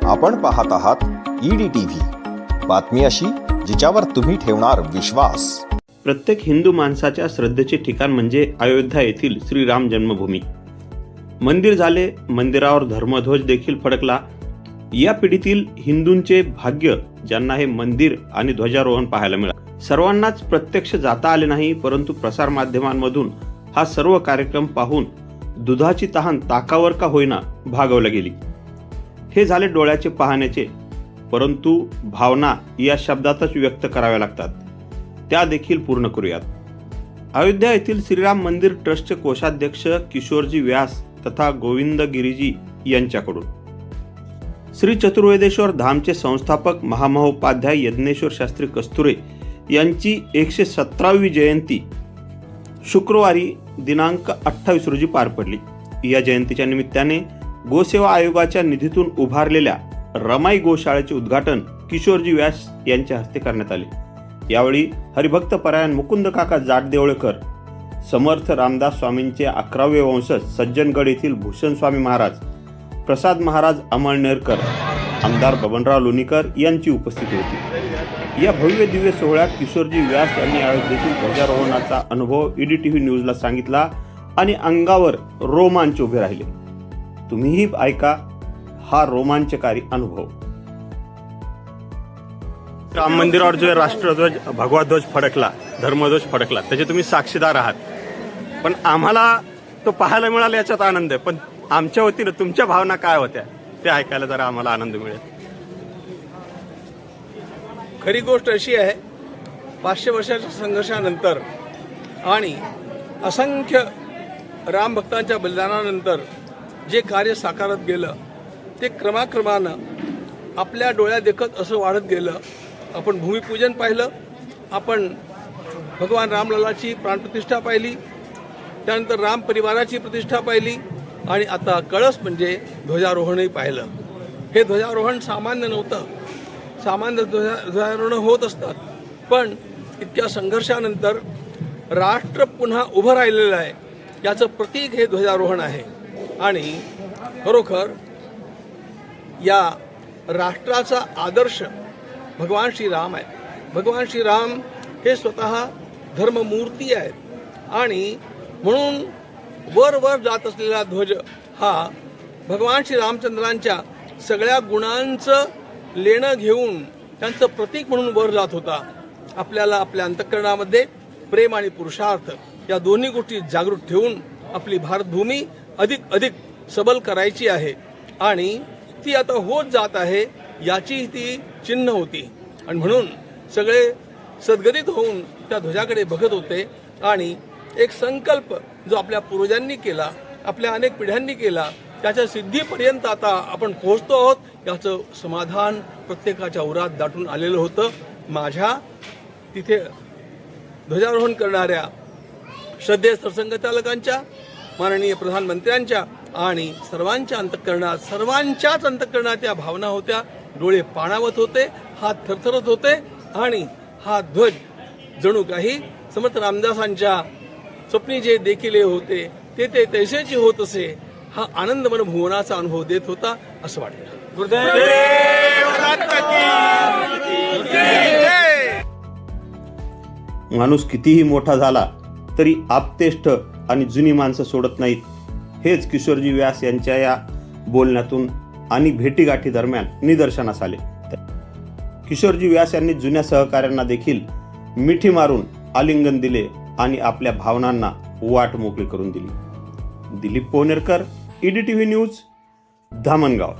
आपण पाहत आहात EDTV, बातमी अशी जिच्यावर तुम्ही ठेवणार विश्वास। प्रत्येक हिंदू माणसाच्या श्रद्धेचे ठिकाण म्हणजे अयोध्या येथील श्रीराम जन्मभूमी। मंदिर झाले, मंदिरावर धर्मध्वज देखील फडकला। या पिढीतील हिंदूंचे भाग्य ज्यांना हे मंदिर आणि ध्वजारोहण पाहायला मिळाले। सर्वांनाच प्रत्यक्ष जाता आले नाही, परंतु प्रसार माध्यमांमधून हा सर्व कार्यक्रम पाहून दुधाची तहान ताकावर का होईना भागवली गेली। हे झाले डोळ्याचे पाहण्याचे, परंतु भावना या शब्दातच व्यक्त कराव्या लागतात, त्या देखील पूर्ण करूयात। अयोध्या येथील श्रीराम मंदिर ट्रस्टचे कोषाध्यक्ष किशोरजी व्यास तथा गोविंद गिरीजी यांच्याकडून श्री चतुर्वेदेश्वर धामचे संस्थापक महामहोपाध्याय यज्ञेश्वर शास्त्री कस्तुरे यांची 117वी जयंती शुक्रवारी दिनांक 28 रोजी पार पडली। या जयंतीच्या निमित्ताने गोसेवा आयोगाच्या निधीतून उभारलेल्या रमाई गोशाळेचे उद्घाटन किशोरजी व्यास यांच्या हस्ते करण्यात आले। यावेळी हरिभक्त परायण मुकुंद काका जाटदेवळेकर, समर्थ रामदास स्वामींचे 11वे वंशज सज्जनगड येथील भूषण स्वामी महाराज, प्रसाद महाराज अमळनेरकर, आमदार बबनराव लोणीकर यांची उपस्थिती होती। या भव्य दिव्य सोहळ्यात किशोरजी व्यास यांनी अयोध्येतील ध्वजारोहणाचा अनुभव EDTV न्यूजला सांगितला आणि अंगावर रोमांच उभे राहिले। तुम्हीही ऐका हा रोमांचकारी अनुभव। राम मंदिरावर जो राष्ट्रध्वज, भगवा ध्वज फडकला, धर्मध्वज फडकला, त्याचे तुम्ही साक्षीदार आहात। पण आम्हाला तो पाहायला मिळाला याच्यात आनंद आहे, पण आमच्या वतीनं तुमच्या भावना काय होत्या ते ऐकायला जरा आम्हाला आनंद मिळेल। खरी गोष्ट अशी आहे, 500 वर्षाच्या संघर्षानंतर आणि असंख्य राम भक्तांच्या बलिदानानंतर जे कार्य साकारत गेलं ते क्रमाक्रमानं आपल्या डोळ्यात देखत असं वाढत गेलं। आपण भूमिपूजन पाहिलं, आपण भगवान रामललाची प्राणप्रतिष्ठा पाहिली, त्यानंतर राम परिवाराची प्रतिष्ठा पाहिली आणि आता कळस म्हणजे ध्वजारोहणही पाहिलं। हे ध्वजारोहण सामान्य नव्हतं, सामान्य ध्वजारोहण होत असतात, पण इतक्या संघर्षानंतर राष्ट्र पुन्हा उभं राहिलेलं आहे याचं प्रतीक हे ध्वजारोहण आहे। आणि खरोखर या राष्ट्राचा आदर्श भगवान श्रीराम आहे। भगवान श्रीराम हे स्वतः धर्ममूर्ती आहेत आणि म्हणून वर वर जात असलेला ध्वज हा भगवान श्रीरामचंद्रांच्या सगळ्या गुणांचं लेणं घेऊन त्यांचं प्रतीक म्हणून वर जात होता। आपल्याला आपल्या अंतःकरणामध्ये प्रेम आणि पुरुषार्थ या दोन्ही गोष्टी जागृत ठेवून आपली भारतभूमी अधिक अधिक सबल करायची आहे आणि ती आता होत जात आहे याची ती चिन्ह होती। आणि म्हणून सगळे सद्गदित होऊन त्या ध्वजाकडे बघत होते आणि एक संकल्प जो आपल्या पूर्वजांनी केला, आपल्या अनेक पिढ्यांनी केला, त्याच्या सिद्धीपर्यंत आता आपण पोहोचतो आहोत याचं समाधान प्रत्येकाच्या उरात दाटून आलेलं होतं। माझ्या तिथे ध्वजारोहण करणाऱ्या श्रद्धेय सरसंघचालकांच्या, माननीय प्रधानमंत्र्यांच्या आणि सर्वांच्याच अंतःकरणात या भावना होत्या। डोळे पाणावत होते, हात थरथरत होते आणि हा ध्वज जणू काही समर्थ रामदासांच्या स्वप्नी जे देखील होते ते तैसेचे होत असे, हा आनंद मनभुवनाचा अनुभव देत होता असं वाटतं। माणूस कितीही मोठा झाला तरी आप्तेष्ट आणि जुनी माणसं सोडत नाहीत, हेच किशोरजी व्यास यांच्या या बोलण्यातून आणि भेटीगाठी दरम्यान निदर्शनास आले। किशोरजी व्यास यांनी जुन्या सहकाऱ्यांना देखील मिठी मारून आलिंगन दिले आणि आपल्या भावनांना वाट मोकळी करून दिली। Dilip Ponerkar, EDTV news, Dhamangaon.